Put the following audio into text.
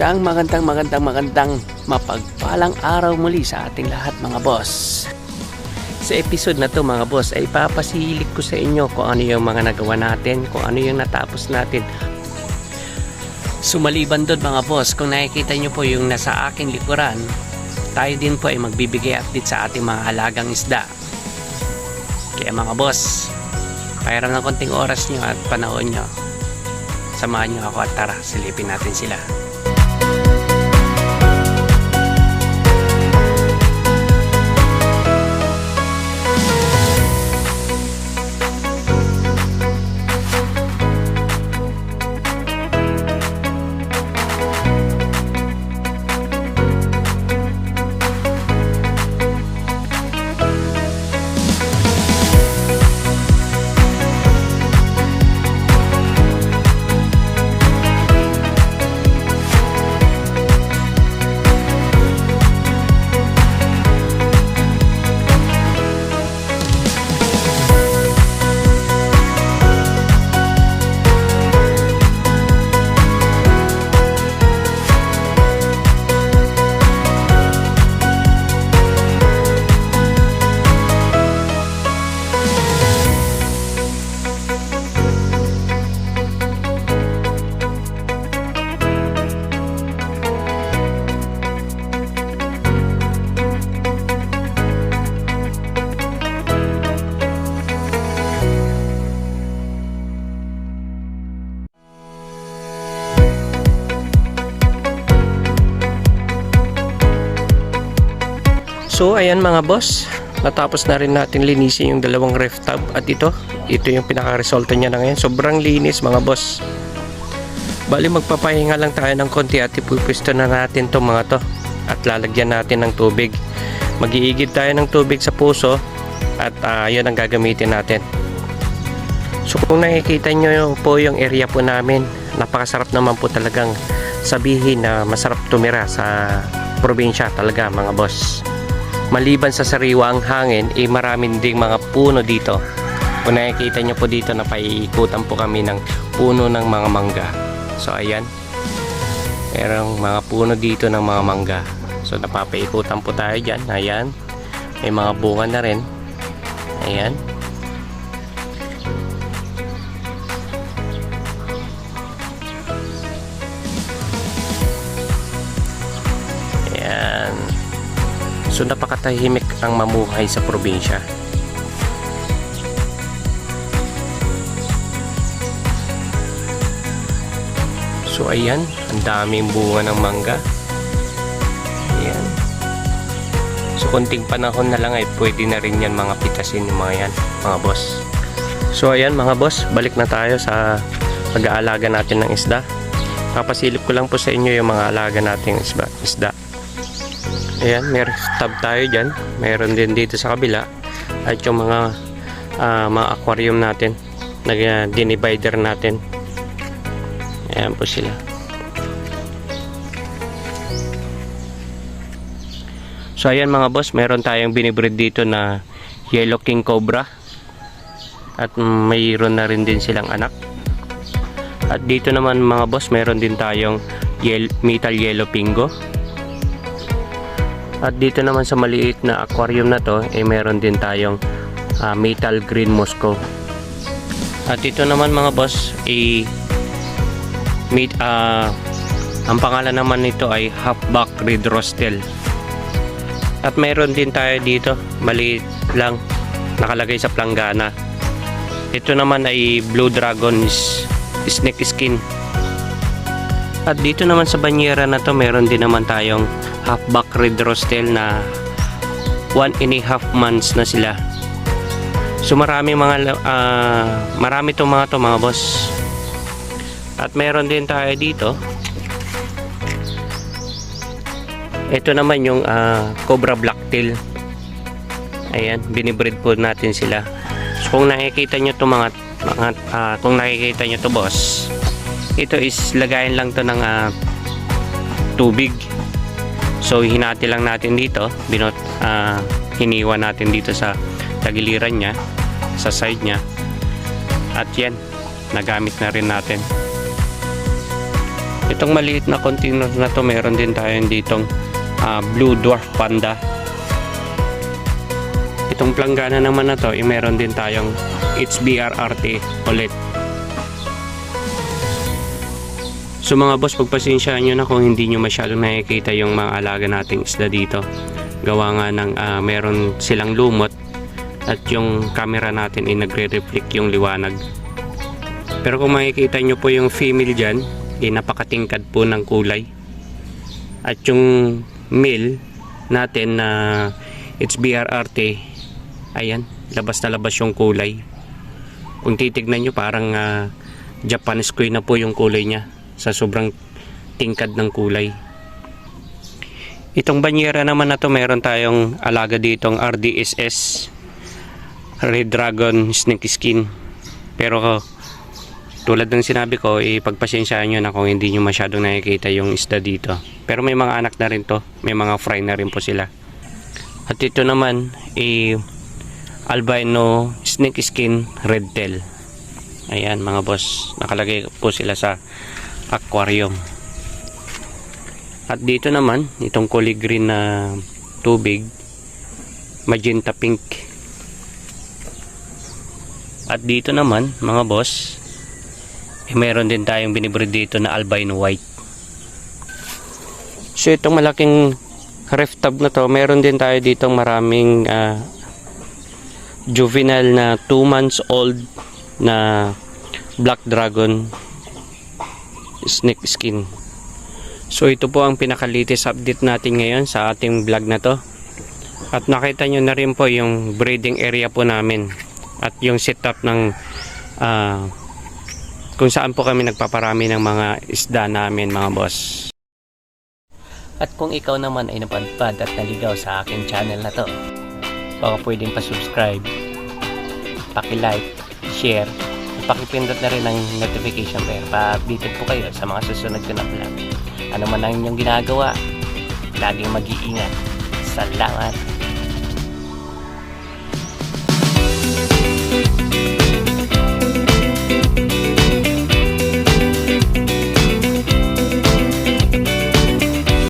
Isang magandang mapagpalang araw muli sa ating lahat mga boss. Sa episode na to mga boss ay papasilik ko sa inyo kung ano yung mga nagawa natin, kung ano yung natapos natin. Sumaliban doon mga boss, kung nakikita nyo po yung nasa aking likuran, tayo din po ay magbibigay update sa ating mga alagang isda. Kaya mga boss, pahiram ng konting oras nyo at panahon nyo. Samahan nyo ako at tara, silipin natin sila. So ayan mga boss, natapos na rin natin linisin yung dalawang ref tub at ito yung pinaka-resulta niya na ngayon. Sobrang linis mga boss. Bali magpapahinga lang tayo ng konti at ipupwesto na natin to mga to at lalagyan natin ng tubig. Mag-iigib tayo ng tubig sa puso at yun ang gagamitin natin. So kung nakikita nyo po yung area po namin, napakasarap naman po talagang sabihin na masarap tumira sa probinsya talaga mga boss. Maliban sa sariwa ang hangin, maraming ding mga puno dito. Kung nakikita nyo po dito, napaiikutan po kami ng puno ng mga mangga. So ayan, merong mga puno dito ng mga mangga. So napapaikutan po tayo dyan. Ayan, may mga bunga na rin. Ayan. Ayan. So napakatahimik ang mamuhay sa probinsya. So ayan, ang daming bunga ng mangga. Ayan. So konting panahon na lang ay pwede na rin yan mga pitasin yung mga yan, mga boss. So ayan mga boss, balik na tayo sa pag-aalaga natin ng isda. Papasilip ko lang po sa inyo yung mga alaga nating isda. Ayan, may tub tayo dyan. Meron din dito sa kabila. At yung mga aquarium natin, dinivider natin. Ayan po sila. So ayan mga boss, meron tayong binibreed dito na yellow king cobra. At mayroon na rin din silang anak. At dito naman mga boss, meron din tayong metal yellow pingo. At dito naman sa maliit na aquarium na to, meron din tayong metal green Moscow. At ito naman mga boss, ang pangalan naman nito ay halfback red rostel. At meron din tayo dito, maliit lang, nakalagay sa planggana. Ito naman ay blue dragon snake skin. At dito naman sa banyera na to, meron din naman tayong halfback red rostel na 1.5 months na sila. So marami itong mga boss. At meron din tayo dito. Ito naman yung cobra blacktail. Ayan, binibreed po natin sila. So kung nakikita nyo to kung nakikita nyo to boss, ito is lagayan lang to ng tubig. So hinati lang natin dito, hiniwa natin dito sa tagiliran niya, sa side niya. At yan, nagamit na rin natin. Itong maliit na container na to, meron din tayong ditong Blue Dwarf Panda. Itong planggana naman na to, meron din tayong HBRRT ulit. So mga boss, pagpasensyaan nyo na kung hindi nyo masyadong nakikita yung mga alaga nating isda dito. Gawa nga ng meron silang lumot at yung camera natin ay nagre-reflect yung liwanag. Pero kung makikita nyo po yung female dyan, napakatingkad po ng kulay. At yung male natin na HBRRT, ayan, labas na labas yung kulay. Kung titignan nyo, parang Japanese koi na po yung kulay niya sa sobrang tingkad ng kulay. Itong banyera naman na to, meron tayong alaga ditong RDSS, Red Dragon Snake Skin. Pero tulad ng sinabi ko, pagpasensyaan nyo na kung hindi nyo masyadong nakikita yung isda dito. Pero may mga anak na rin to, may mga fry na rin po sila. At ito naman albino snake skin red tail. Ayan mga boss, nakalagay po sila sa aquarium. At dito naman, itong kulay green na tubig, magenta pink. At dito naman mga boss, meron din tayong binibreed dito na albino white. So itong malaking ref tub na to, meron din tayo dito maraming juvenile na 2 months old na black dragon snake skin. So ito po ang pinaka-latest update natin ngayon sa ating vlog na to. At nakita nyo na rin po yung breeding area po namin at yung setup ng kung saan po kami nagpaparami ng mga isda namin mga boss. At kung ikaw naman ay napadpad at naligaw sa aking channel na to, baka pwedeng pa-subscribe, paki-like, share, at pakipindot na rin ang notification bell para updated po kayo sa mga susunod ko na vlog. Ano man ang inyong ginagawa, laging mag-iingat. Salamat!